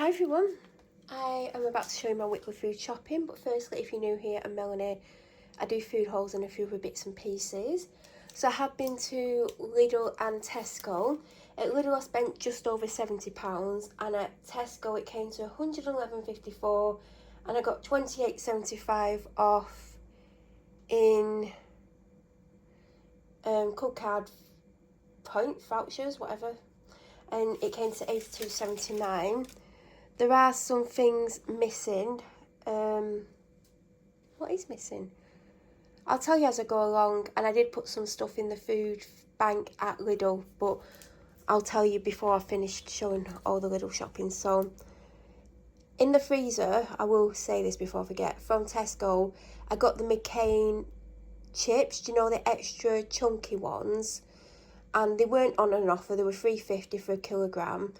Hi everyone, I am about to show you my weekly food shopping, but firstly, if you're new here, I'm Melanie. I do food hauls and a few other bits and pieces. So I have been to Lidl and Tesco. At Lidl I spent just over £70 and at Tesco it came to £111.54 and I got £28.75 off in code card point vouchers, whatever, and it came to £82.79. There are some things missing. What is missing? I'll tell you as I go along, and I did put some stuff in the food bank at Lidl, but I'll tell you before I finish showing all the Lidl shopping. So, in the freezer, I will say this before I forget, from Tesco, I got the McCain chips, do you know, the extra chunky ones? And they weren't on an offer, they were £3.50 for a kilogram.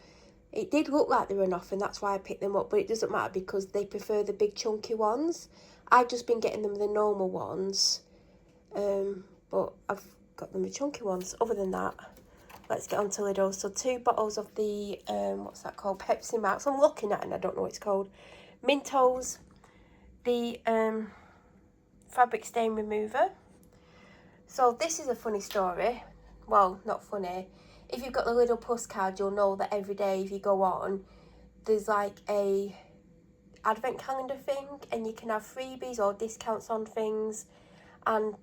It did look like they were an offer and that's why I picked them up, but it doesn't matter because they prefer the big chunky ones. I've just been getting them the normal ones, but I've got them the chunky ones. Other than that, let's get on to Lidl. So 2 bottles of the, what's that called? Pepsi Max. I'm looking at it and I don't know what it's called. Mentos, the fabric stain remover. So this is a funny story. Well, not funny. If you've got the Lidl Plus card, you'll know that every day if you go on, there's like a advent calendar thing and you can have freebies or discounts on things. And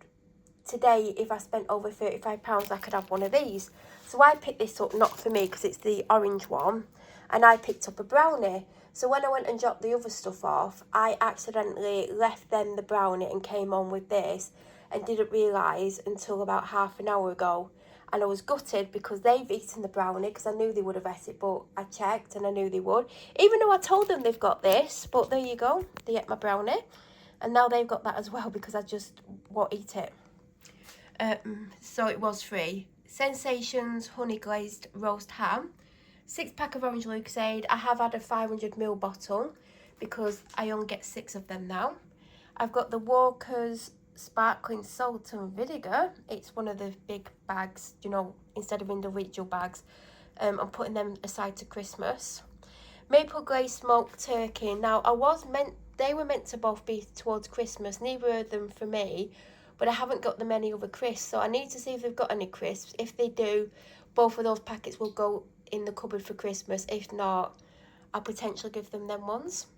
today, if I spent over £35, I could have one of these. So I picked this up, not for me because it's the orange one, and I picked up a brownie. So when I went and dropped the other stuff off, I accidentally left them the brownie and came on with this and didn't realise until about half an hour ago. And I was gutted because they've eaten the brownie because I knew they would have ate it, but I checked and I knew they would. Even though I told them they've got this, but there you go, they ate my brownie. And now they've got that as well because I just won't eat it. So it was free. Sensations honey glazed roast ham. 6-pack of orange Lucozade. I have had a 500ml bottle because I only get 6 of them now. I've got the Walker's sparkling salt and vinegar. It's one of the big bags, you know, instead of individual bags. I'm putting them aside to Christmas. Maple glazed smoked turkey. Now they were meant to both be towards Christmas, neither of them for me, but I haven't got them any other crisps, so I need to see if they've got any crisps. If they do, both of those packets will go in the cupboard for Christmas. If not, I'll potentially give them ones.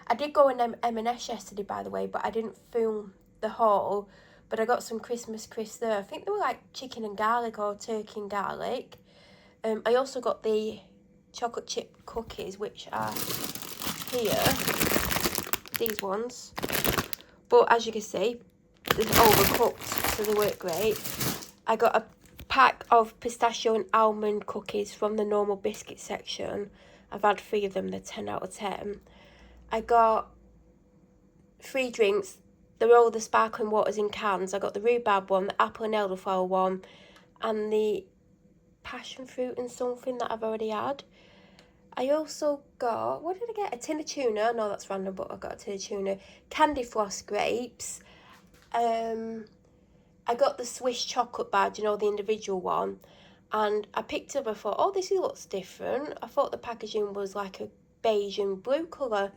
I did go in M&S yesterday, by the way, but I didn't film the haul. But I got some Christmas crisps there. I think they were like chicken and garlic or turkey and garlic. I also got the chocolate chip cookies, which are here. These ones. But as you can see, they're overcooked, so they weren't great. I got a pack of pistachio and almond cookies from the normal biscuit section. I've had 3 of them, they're 10 out of 10. I got 3 drinks. They're all the sparkling waters in cans. I got the rhubarb one, the apple and elderflower one, and the passion fruit and something that I've already had. I also got, what did I get? A tin of tuna. No, that's random, but I got a tin of tuna. Candy floss grapes. I got the Swiss chocolate bar, you know, the individual one. And I picked it up, I thought, oh, this looks different. I thought the packaging was like a beige and blue colour.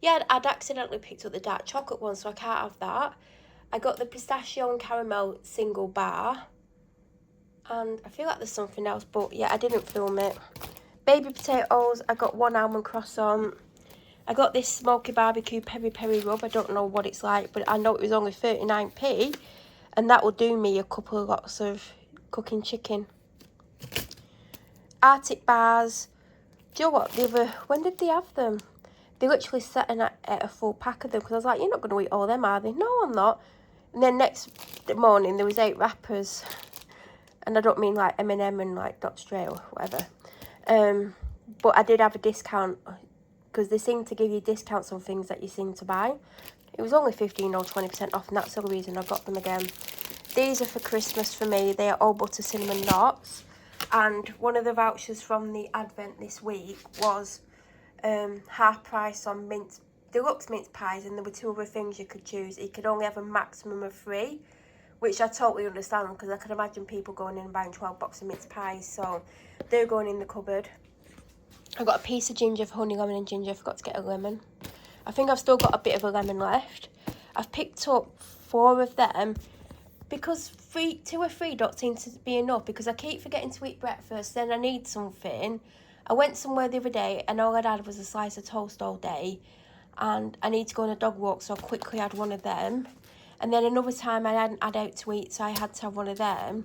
Yeah, I'd accidentally picked up the dark chocolate one, so I can't have that. I got the pistachio and caramel single bar. And I feel like there's something else, but yeah, I didn't film it. Baby potatoes, I got 1 almond croissant. I got this smoky barbecue peri-peri rub. I don't know what it's like, but I know it was only 39p. And that will do me a couple of lots of cooking chicken. Arctic bars. Do you know what? When did they have them? They literally sat and ate a full pack of them because I was like, you're not going to eat all them, are they? No, I'm not. And then next morning, there was 8 wrappers. And I don't mean like M&M and like Dr. Dre or whatever. But I did have a discount because they seem to give you discounts on things that you seem to buy. It was only 15 or 20% off, and that's the reason I got them again. These are for Christmas for me. They are all butter cinnamon knots. And one of the vouchers from the advent this week was half price on deluxe mince pies, and there were 2 other things you could choose. You could only have a maximum of 3, which I totally understand because I can imagine people going in and buying 12 boxes of mince pies, so they're going in the cupboard. I got a piece of ginger for honey, lemon and ginger. I forgot to get a lemon. I think I've still got a bit of a lemon left. I've picked up 4 of them because 2 or 3 don't seem to be enough because I keep forgetting to eat breakfast, then I need something. I went somewhere the other day and all I'd had was a slice of toast all day, and I need to go on a dog walk, so I quickly had one of them. And then another time I hadn't had out to eat, so I had to have one of them.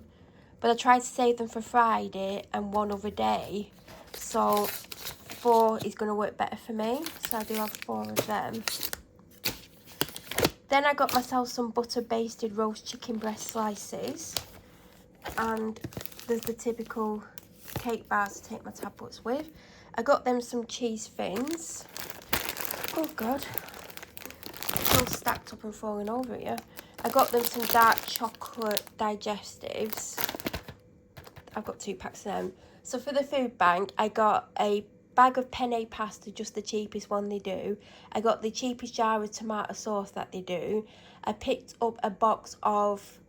But I tried to save them for Friday and one other day, so 4 is going to work better for me, so I do have 4 of them. Then I got myself some butter basted roast chicken breast slices, and there's the typical cake bars to take my tablets with. I got them some cheese fins. Oh god, it's all stacked up and falling over here. I got them some dark chocolate digestives. I've got 2 packs of them. So for the food bank, I got a bag of penne pasta, just the cheapest one they do. I got the cheapest jar of tomato sauce that they do. I picked up a box of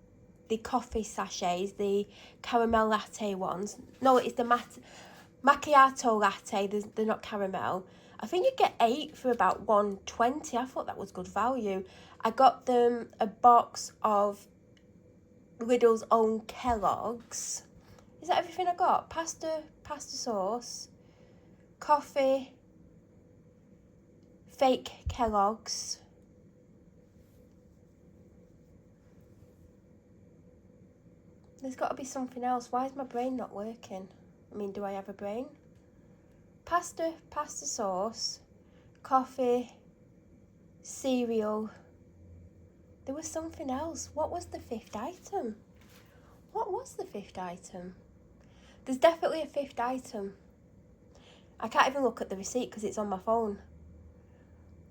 the coffee sachets, the caramel latte ones. No, it's the macchiato latte. They're not caramel. I think you get 8 for about $1.20. I thought that was good value. I got them a box of Lidl's own Kellogg's. Is that everything I got? Pasta sauce, coffee, fake Kellogg's, there's got to be something else. Why is my brain not working? I mean, do I have a brain? Pasta sauce, coffee, cereal. There was something else. What was the 5th item? What was the 5th item? There's definitely a 5th item. I can't even look at the receipt because it's on my phone.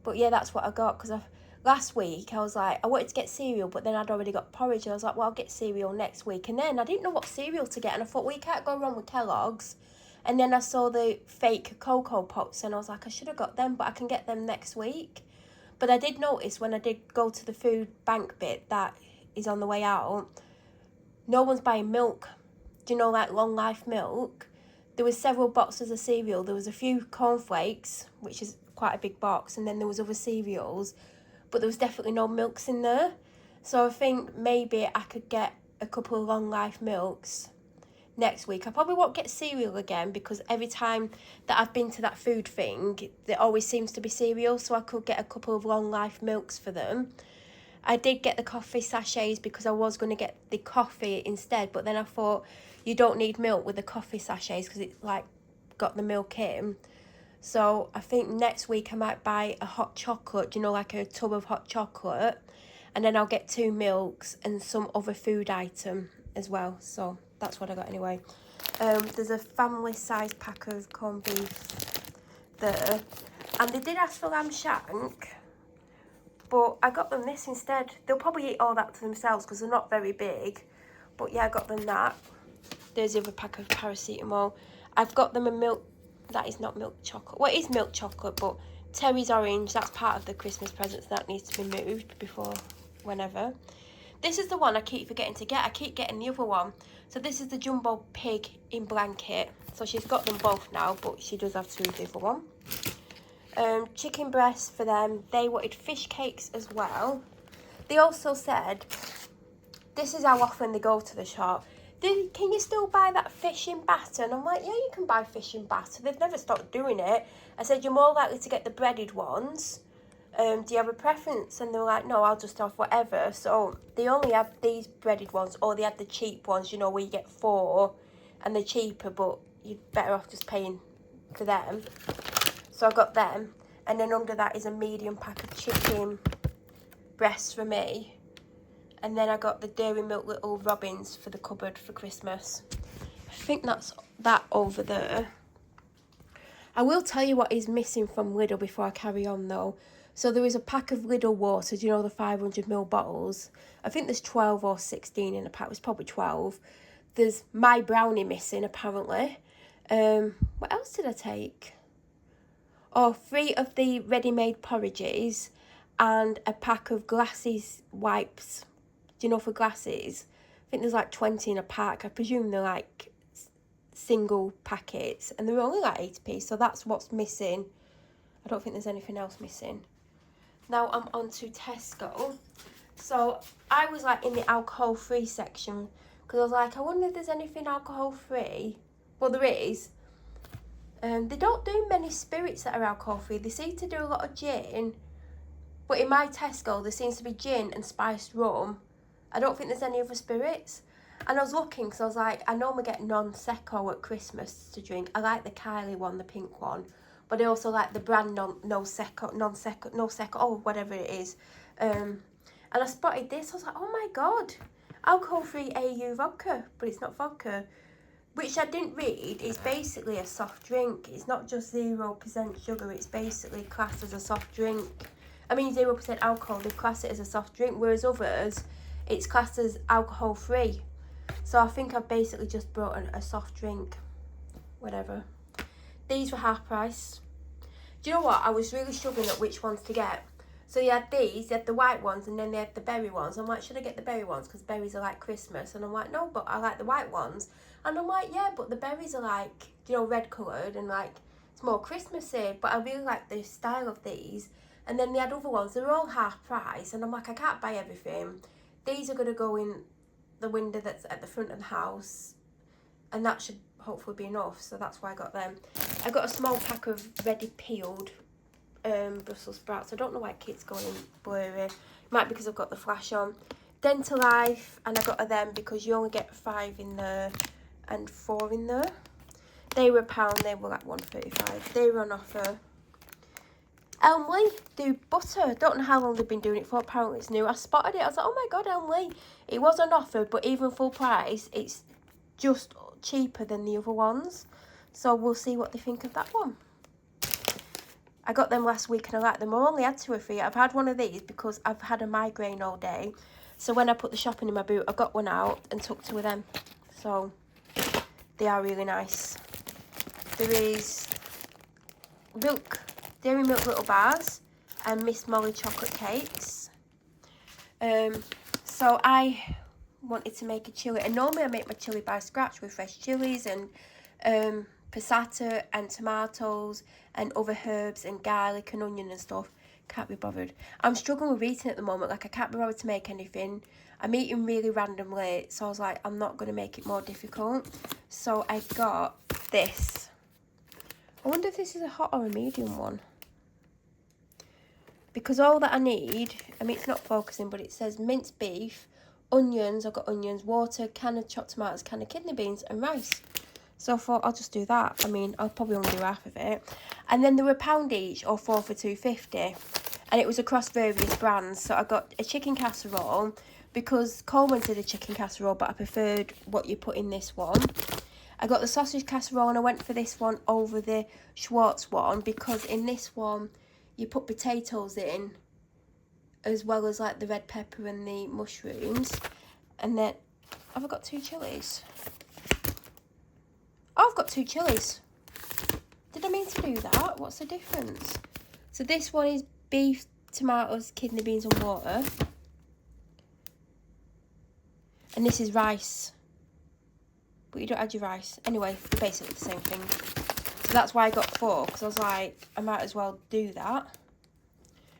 But yeah, that's what I got, because last week I was like, I wanted to get cereal, but then I'd already got porridge, and I was like, well, I'll get cereal next week. And then I didn't know what cereal to get, and I thought, well, you can't go wrong with Kellogg's. And then I saw the fake Cocoa Pops, and I was like, I should have got them, but I can get them next week. But I did notice when I did go to the food bank bit that is on the way out, no one's buying milk. Do you know, like long life milk? There was several boxes of cereal. There was a few cornflakes, which is quite a big box, and then there was other cereals, but there was definitely no milks in there. So I think maybe I could get a couple of long life milks next week. I probably won't get cereal again, because every time that I've been to that food thing, there always seems to be cereal, so I could get a couple of long life milks for them. I did get the coffee sachets because I was going to get the coffee instead, but then I thought you don't need milk with the coffee sachets because it's like got the milk in. So I think next week I might buy a hot chocolate, you know, like a tub of hot chocolate, and then I'll get 2 milks and some other food item as well. So that's what I got anyway. There's a family size pack of corned beef there, and they did ask for lamb shank, but I got them this instead. They'll probably eat all that to themselves because they're not very big. But yeah, I got them that. There's the other pack of paracetamol. I've got them a milk. That is not milk chocolate. Well, it is milk chocolate, but Terry's orange. That's part of the Christmas presents. That needs to be moved before whenever. This is the one I keep forgetting to get. I keep getting the other one. So this is the Jumbo Pig in blanket. So she's got them both now, but she does have to do the other one. Chicken breasts for them. They wanted fish cakes as well. They also said, this is how often they go to the shop, can you still buy that fish in batter? And I'm like, yeah, you can buy fish in batter. They've never stopped doing it. I said, you're more likely to get the breaded ones. Do you have a preference? And they were like, no, I'll just have whatever. So they only had these breaded ones, or they had the cheap ones, you know, where you get 4 and they're cheaper, but you're better off just paying for them. So I got them, and then under that is a medium pack of chicken breasts for me. And then I got the Dairy Milk Little Robins for the cupboard for Christmas. I think that's that over there. I will tell you what is missing from Lidl before I carry on though. So there is a pack of Lidl water, do you know, the 500ml bottles? I think there's 12 or 16 in a pack. It's probably 12. There's My Brownie missing apparently. What else did I take? Oh, 3 of the ready-made porridges and a pack of glasses wipes. Do you know, for glasses? I think there's like 20 in a pack. I presume they're like single packets, and they were only like 80p, so that's what's missing. I don't think there's anything else missing. Now I'm on to Tesco. So I was like in the alcohol free section because I was like, I wonder if there's anything alcohol free. Well, there is. They don't do many spirits that are alcohol free. They seem to do a lot of gin, but in my Tesco there seems to be gin and spiced rum. I don't think there's any other spirits. And I was looking because I was like, I normally get non-secco at Christmas to drink. I like the Kylie one, the pink one, but I also like the brand non-secco, oh, whatever it is. And I spotted this. I was like, oh my god, alcohol-free AU vodka, but it's not vodka, which I didn't read. It's basically a soft drink. It's not just 0% sugar. It's basically classed as a soft drink. I mean, 0% alcohol. They class it as a soft drink, whereas others, it's classed as alcohol-free. So I think I've basically just brought a soft drink, whatever. These were half price. Do you know what? I was really struggling at which ones to get. So they had these, they had the white ones, and then they had the berry ones. I'm like, should I get the berry ones? Because berries are like Christmas. And I'm like, no, but I like the white ones. And I'm like, yeah, but the berries are like, you know, red coloured and like, it's more Christmassy. But I really like the style of these. And then they had other ones, they were all half price. And I'm like, I can't buy everything. These are going to go in the window that's at the front of the house. And that should hopefully be enough. So that's why I got them. I got a small pack of ready peeled Brussels sprouts. I don't know why kids going blurry. Might be because I've got the flash on. Dental Life, and I got them because you only get 5 in there and 4 in there. They were £1. They were like £1.35. They were on offer. Elmley do butter. Don't know how long they've been doing it for. Apparently it's new. I spotted it. I was like, oh my god, Elmley. It was on offer, but even full price, it's just cheaper than the other ones. So we'll see what they think of that one. I got them last week and I like them. I only had 2 or 3. I've had one of these because I've had a migraine all day. So when I put the shopping in my boot, I got one out and took 2 of them. So they are really nice. There is Dairy Milk Little Bars and Miss Molly chocolate cakes. So I wanted to make a chilli. And normally I make my chilli by scratch with fresh chilies and passata and tomatoes and other herbs and garlic and onion and stuff. Can't be bothered. I'm struggling with eating at the moment. Like, I can't be bothered to make anything. I'm eating really randomly, so I was like, I'm not going to make it more difficult. So I got this. I wonder if this is a hot or a medium one. Because all that I need, I mean, it's not focusing, but it says minced beef, onions, I've got onions, water, can of chopped tomatoes, can of kidney beans and rice. So I thought I'll just do that. I mean, I'll probably only do half of it. And then they were £1 each or 4 for £2.50. And it was across various brands. So I got a chicken casserole because Coleman did a chicken casserole, but I preferred what you put in this one. I got the sausage casserole and I went for this one over the Schwartz one because in this one you put potatoes in as well as like the red pepper and the mushrooms. And then, have I got 2 chilies? Oh, I've got 2 chilies. Did I mean to do that? What's the difference? So this one is beef, tomatoes, kidney beans and water. And this is rice. But you don't add your rice. Anyway, they're basically the same thing. So that's why I got 4. Because I was like, I might as well do that.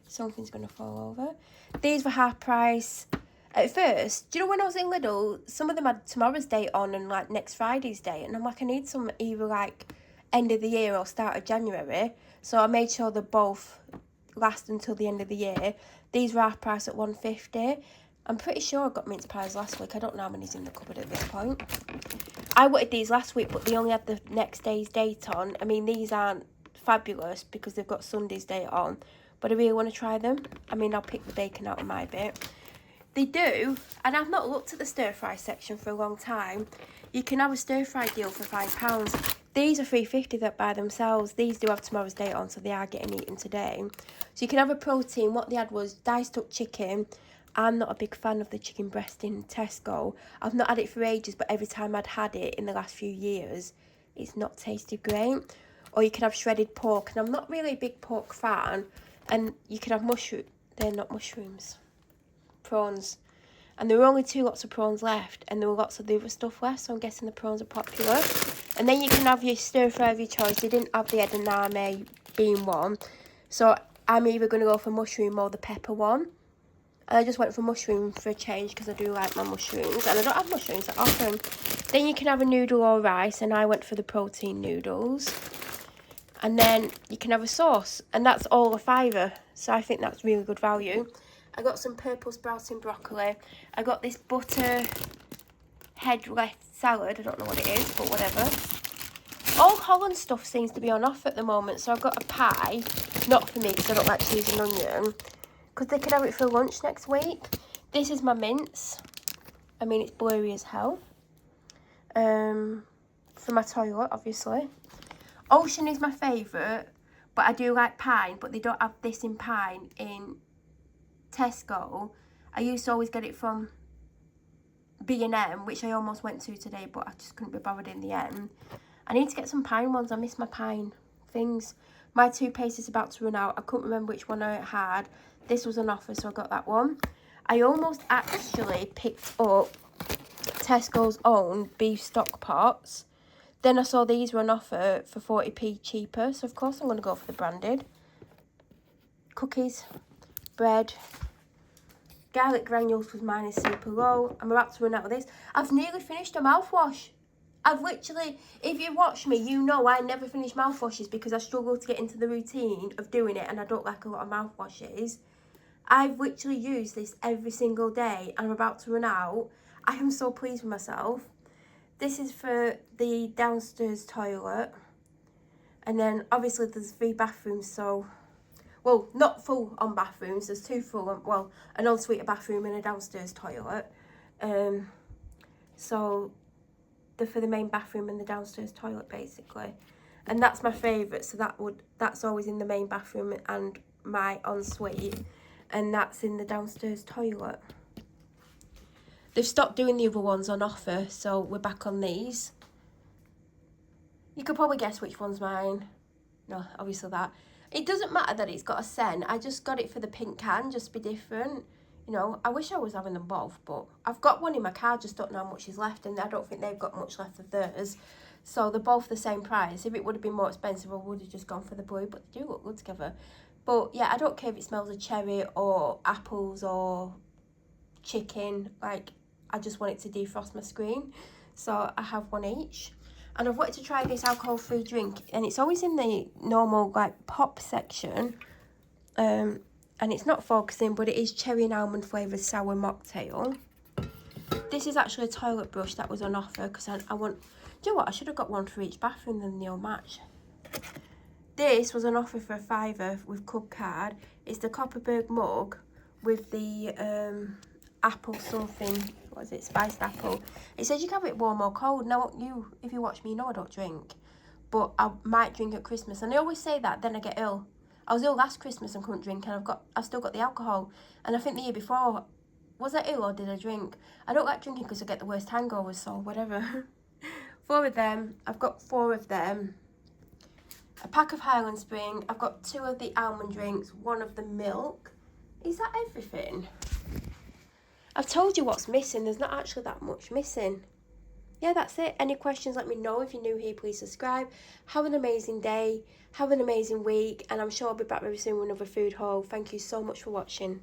Something's going to fall over. These were half price. At first, do you know when I was in Lidl, some of them had tomorrow's date on and like next Friday's date. And I'm like, I need some either like end of the year or start of January. So I made sure they both last until the end of the year. These were half price at £1.50. I'm pretty sure I got mince pies last week. I don't know how many's in the cupboard at this point. I wanted these last week, but they only had the next day's date on. I mean, these aren't fabulous because they've got Sunday's date on. But I really want to try them. I mean, I'll pick the bacon out of my bit. They do, and I've not looked at the stir-fry section for a long time. You can have a stir-fry deal for £5. These are £3.50 that by themselves. These do have tomorrow's date on, so they are getting eaten today. So you can have a protein. What they had was diced up chicken. I'm not a big fan of the chicken breast in Tesco. I've not had it for ages, but every time I'd had it in the last few years, it's not tasted great. Or you can have shredded pork, and I'm not really a big pork fan. And you can have mushroom. They're not mushrooms. Prawns. And there were only 2 lots of prawns left, and there were lots of the other stuff left, so I'm guessing the prawns are popular. And then you can have your stir fry of your choice. They didn't have the edamame bean one. So I'm either going to go for mushroom or the pepper one. And I just went for mushroom for a change because I do like my mushrooms. And I don't have mushrooms that often. Then you can have a noodle or rice. And I went for the protein noodles. And then you can have a sauce. And that's all a £5. So I think that's really good value. I got some purple sprouting broccoli. I got this butter head lettuce salad. I don't know what it is, but whatever. All Holland stuff seems to be on offer at the moment. So I've got a pie. Not for me because I don't like cheese and onion. Because they could have it for lunch next week. This is my mince. I mean, it's blurry as hell. For my toilet, obviously. Ocean is my favourite. But I do like pine. But they don't have this in pine in Tesco. I used to always get it from B&M, which I almost went to today, but I just couldn't be bothered in the end. I need to get some pine ones. I miss my pine things. My toothpaste is about to run out. I couldn't remember which one I had. This was on offer, so I got that one. I almost actually picked up Tesco's own beef stock pots. Then I saw these were on offer for 40p cheaper, so of course I'm going to go for the branded. Cookies, bread, garlic granules because mine is super low. I'm about to run out of this. I've nearly finished a mouthwash. I've literally, if you watch me, you know I never finish mouthwashes because I struggle to get into the routine of doing it and I don't like a lot of mouthwashes. I've literally used this every single day and I'm about to run out. I am so pleased with myself. This is for the downstairs toilet. And then obviously there's 3 bathrooms, so... Well, not full on bathrooms. There's 2 full on, well, an ensuite bathroom and a downstairs toilet. So they're for the main bathroom and the downstairs toilet basically. And that's my favourite. So that's always in the main bathroom and my ensuite. And that's in the downstairs toilet. They've stopped doing the other ones on offer, so we're back on these. You could probably guess which one's mine. No, obviously that. It doesn't matter that it's got a scent. I just got it for the pink can, just to be different. You know, I wish I was having them both, but I've got one in my car, just don't know how much is left, and I don't think they've got much left of theirs. So they're both the same price. If it would have been more expensive, I would have just gone for the blue, but they do look good together. But yeah, I don't care if it smells of cherry or apples or chicken. Like, I just want it to defrost my screen. So I have one each. And I've wanted to try this alcohol-free drink. And it's always in the normal, like, pop section. And it's not focusing, but it is cherry and almond flavoured sour mocktail. This is actually a toilet brush that was on offer. Because I want... Do you know what? I should have got one for each bathroom, then they'll match. This was on offer for a £5 with club card. It's the Copperberg mug with the apple something. What is it? Spiced apple. It says you can have it warm or cold. Now, if you watch me, you know I don't drink. But I might drink at Christmas. And I always say that, then I get ill. I was ill last Christmas and couldn't drink. And I've still got the alcohol. And I think the year before, was I ill or did I drink? I don't like drinking because I get the worst hangovers, so whatever. 4 of them. I've got 4 of them. A pack of Highland Spring. I've got 2 of the almond drinks, 1 of the milk. Is that everything? I've told you what's missing. There's not actually that much missing. Yeah, that's it. Any questions, let me know. If you're new here, please subscribe. Have an amazing day. Have an amazing week. And I'm sure I'll be back very soon with another food haul. Thank you so much for watching.